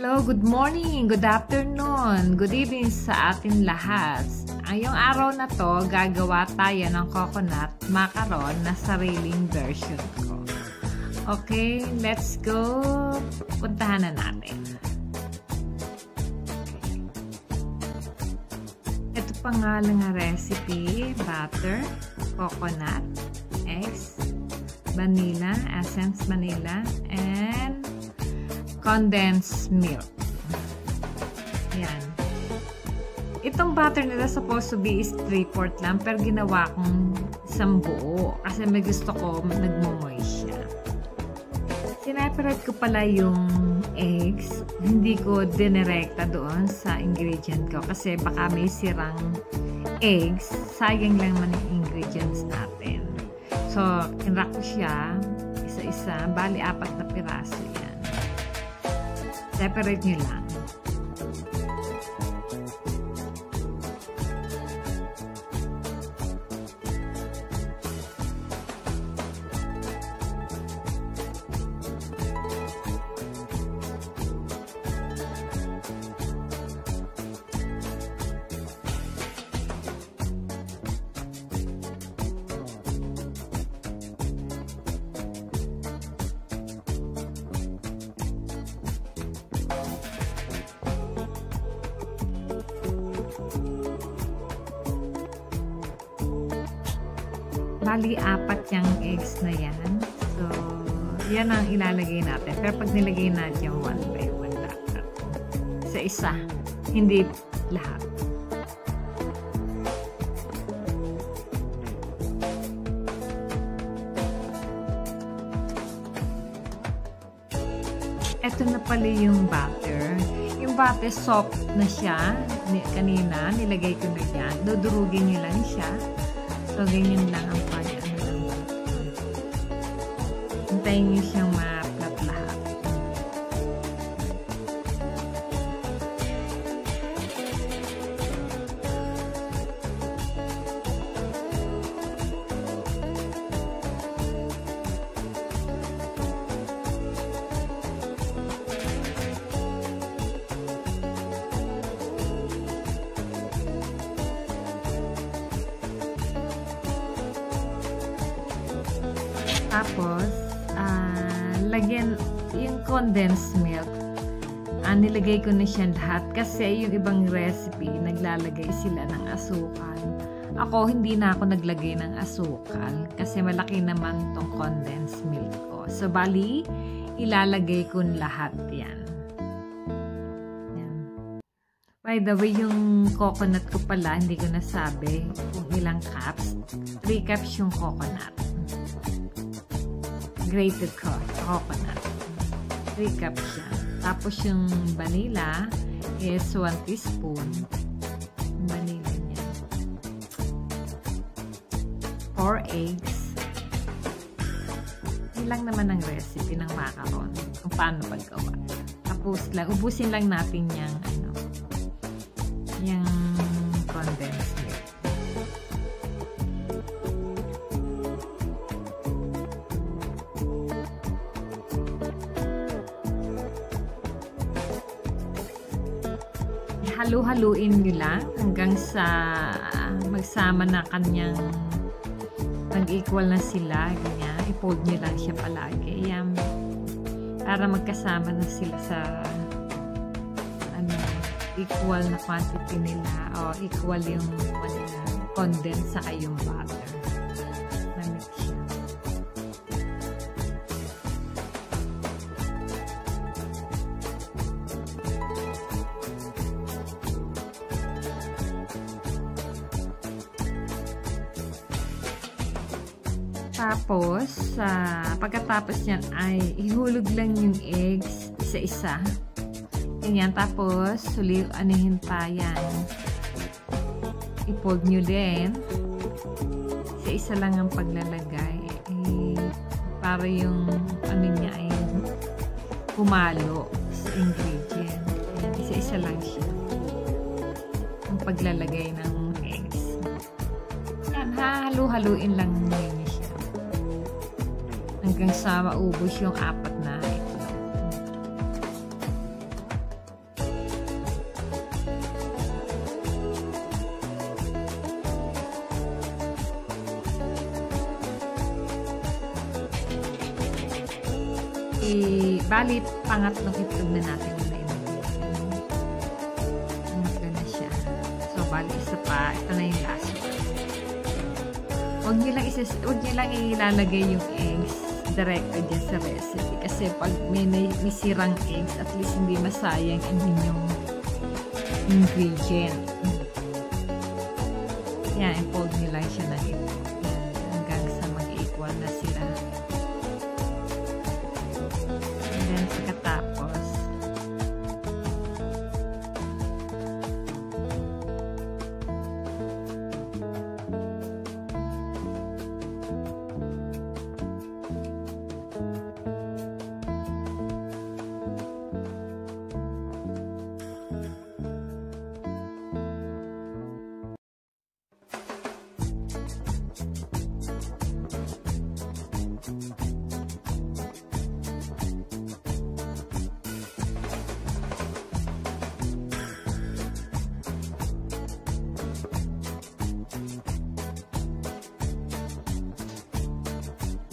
Hello, good morning, good afternoon, good evening sa atin lahat. Ngayong araw na to, gagawa tayo ng coconut macaron na sariling version ko. Okay, let's go. Puntahan na natin. Ito pa nga lang recipe, butter, coconut, eggs, vanilla, essence vanilla, and condensed milk. Yan. Itong butter nila supposed to be is 3/4 lang, pero ginawa kong isang buo kasi may gusto ko nagmumoy siya. Sineparate ko pala yung eggs. Hindi ko dinirekta doon sa ingredient ko kasi baka may sirang eggs. Sayang lang man yung ingredients natin. So, kinrak ko siya isa-isa. Bali, 4 na piraso yan. Separate nyo lang. Bali, 4 yung eggs na yan. So, yan ang ilalagay natin. Pero pag nilagay natin yung 1 by 1 dapat. Sa isa. Hindi lahat. Ito na pala yung butter. Yung butter soft na siya. Kanina, nilagay ko na yan. Dudurugin nyo lang siya. So, ganyan lang ang pag-ano lang. Hintayin nyo siyang ma-flat lahat. Tapos, lagyan yung condensed milk. Nilagay ko na siya lahat kasi yung ibang recipe, naglalagay sila ng asukal. Ako, hindi na ako naglagay ng asukal kasi malaki naman tong condensed milk ko. So, bali, ilalagay ko lahat yan. By the way, yung coconut ko pala, hindi ko nasabi kung ilang cups. 3 cups yung coconut. Grated coconut. 3 cups siya. Tapos yung vanilla is 1 teaspoon. Vanilla niya. 4 eggs. Yun lang naman ang recipe ng macaron. Kung paano paggawa. Tapos lang, ubusin lang natin yung yung condensed milk. Halu-haluin nyo lang hanggang sa magsama na kanyang mag-equal na sila. Ganyan. I-fold nyo lang siya palagi. Yan. Para magkasama na sila sa equal na quantity nila o equal yung condense sa yung butter. Namit siya. Tapos, pagkatapos yan ay ihulog lang yung eggs isa-isa. Ganyan. Tapos, anihin pa yan. I-fold nyo din. Isa-isa lang ang paglalagay. Para yung niya ay pumalo sa ingredient. Isa-isa lang siya. Ang paglalagay ng eggs. Yan. Halu-haluin lang nyo siya. hanggang sa maubos yung 4 na itlog. Bali, pangatlong itlog na natin na ito na siya. So, bali, isa pa. Ito na yung last one. Huwag nyo lang ilalagay yung eggs directo dyan sa recipe. Kasi pag may sirang eggs, at least hindi masayang ang inyong ingredient. Yan, i-fold nyo lang siya ng ito. Hanggang sa mag-equal na sila. And then, pagkatapos,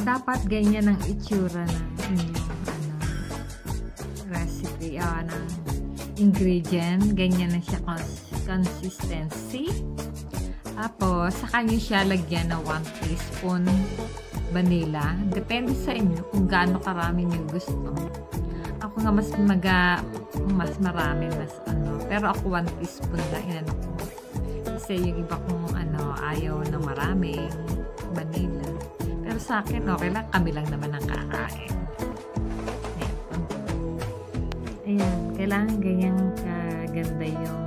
dapat ganyan ang itsura ng inyong recipe, ng ingredient. Ganyan na siya consistency. Tapos, saka nyo siya lagyan ng 1 teaspoon vanilla. Depende sa inyo kung gaano karami nyo gusto. Ako nga mas marami, pero ako 1 teaspoon lang inano ko. Kasi yung iba kong ayaw na maraming vanilla. Pero sa akin, okay lang. Kami lang naman ang kakain. Ayan. Kailangan ganyan kaganda yung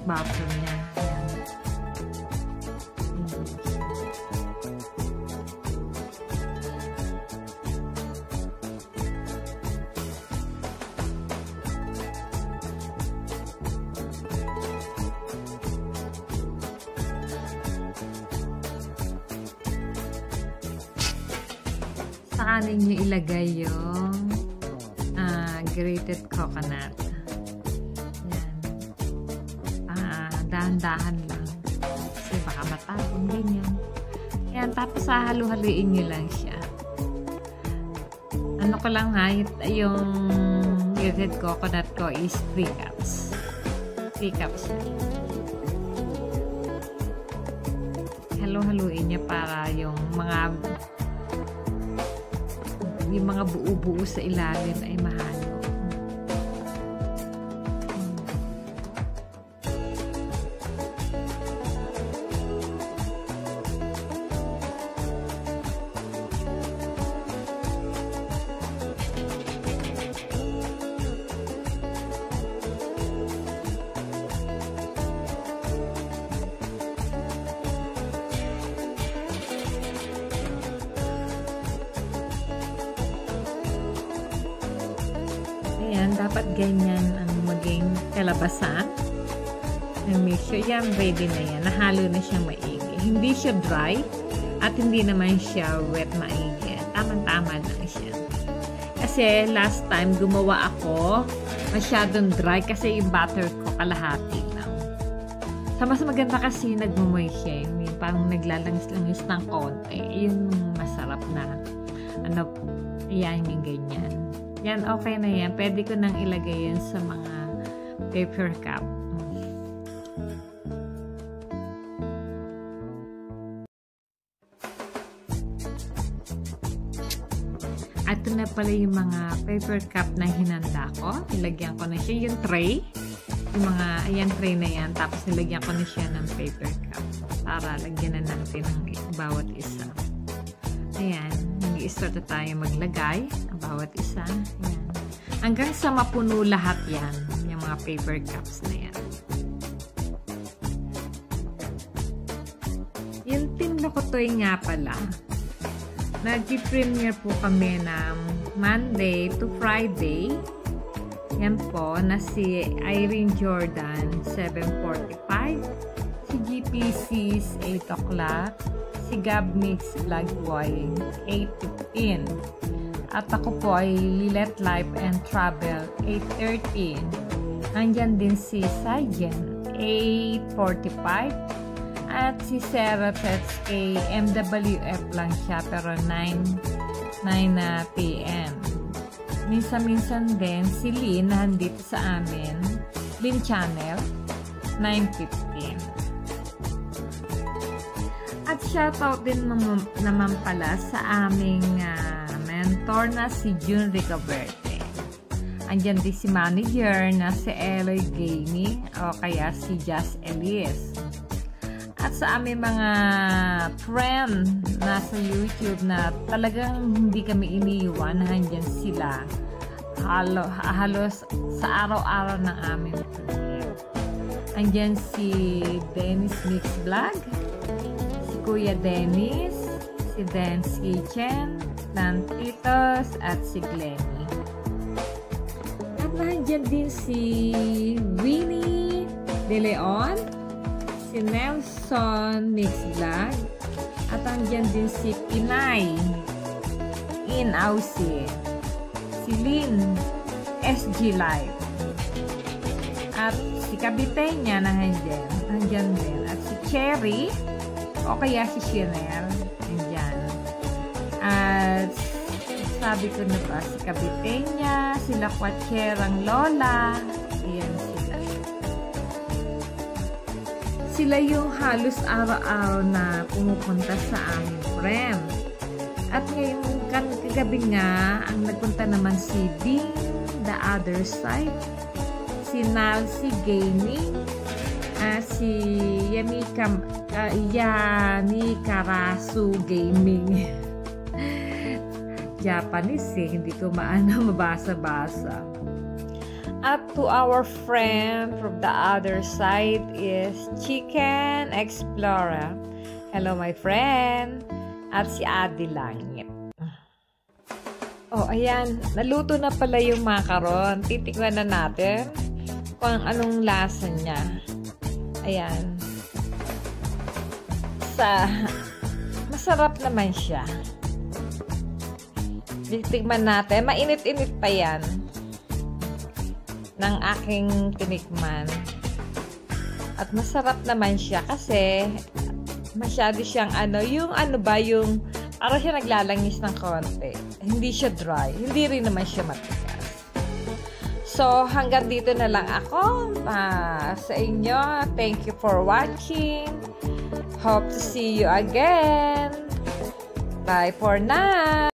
batter niya. Ayan. Saan ninyo ilagay yung grated coconut. Yan. Dahan-dahan lang. Kasi baka matapon, ganyan. Yan. Tapos halu-haluin nyo lang siya. Ano ko lang ha, yung grated coconut ko is 3 cups. 3 cups yan. Halu-haluin nyo para yung mga buo-buo sa ilalim ay mahalo. Ayan, dapat ganyan ang maging kalabasan. Make sure yan, ready na yan. Nahalo na siyang maigi. Hindi siya dry at hindi naman siya wet maigi. Tamang-tama lang siya. Kasi last time gumawa ako, masyadong dry kasi yung butter ko kalahati lang. Sa mas maganda kasi nagmumoy siya. Yung parang naglalangis-langis ng konti. Yun masarap na. Ayan yung ganyan. Yan, okay na yan. Pwede ko nang ilagay yan sa mga paper cup. Ito na pala yung mga paper cup na hinanda ko. Nilagyan ko na siya yung tray. Yung mga, ayan, tray na yan. Tapos nilagyan ko na siya ng paper cup. Para lagyan na natin ng bawat isa. Ayan. Nag-i-start na tayo maglagay ang bawat isa. Ayan. Hanggang sa mapuno lahat yan. Yung mga paper cups na yan. Yung Team Lokotoy nga pala. Nag-premiere po kami ng Monday to Friday. Yan po, na si Irene Jordan, 7:45. Si GPC's 8 o'clock. Si Gab Mix Vlog Boy, 8:15. At ako po ay Lilet Life and Travel, 8:13. Nandyan din si Sajen, 8:45. At si Sarah Tetsuke, MWF lang siya, pero 9 9 p.m. Minsan-minsan din si Lynn nandito sa amin, Lynn Channel, 9:15. At shoutout din naman pala sa aming mentor na si June Ricoverte. Andyan din si manager na si Eloy Gaming o kaya si Jazz Elias. At sa aming mga friend na sa YouTube na talagang hindi kami iniiwan, andyan sila halos sa araw-araw ng aming career. Andyan si Dennis Mix Vlog, si Kuya Dennis, si Dance Kitchen, Nantitos, at si Glenny. At nandyan din si Winnie De Leon, si Nelson Mix Vlog, at andyan din si Pinay In Aussie, si Lynn SG Live, at si Kabitenya na andyan din, at si Cherry o kaya si Chanel andyan. At sabi ko na ba, si Kabitenya, sila Kwatcherang Lola, ayan sila. Sila yung halos araw-araw na pumupunta sa aming friend. At ngayong kagabi nga, ang nagpunta naman si Ding The Other Side, si Nalcy Gaming, si Yanikarasu Gaming. Japanese hindi ko mabasa-basa. At to our friend from the other side is Chicken Explorer. Hello my friend. At si Adi Langit. Oh, ayan. Naluto na pala yung macaron. Titikman na natin kung anong lasa niya. Ayan. Masarap naman siya. Titikman natin. Mainit-init pa yan ng aking tinikman. At masarap naman siya kasi masyado siyang yung parang siya naglalangis ng konti. Hindi siya dry. Hindi rin naman siya matigas. So, hanggang dito na lang ako sa inyo. Thank you for watching. Hope to see you again. Bye for now.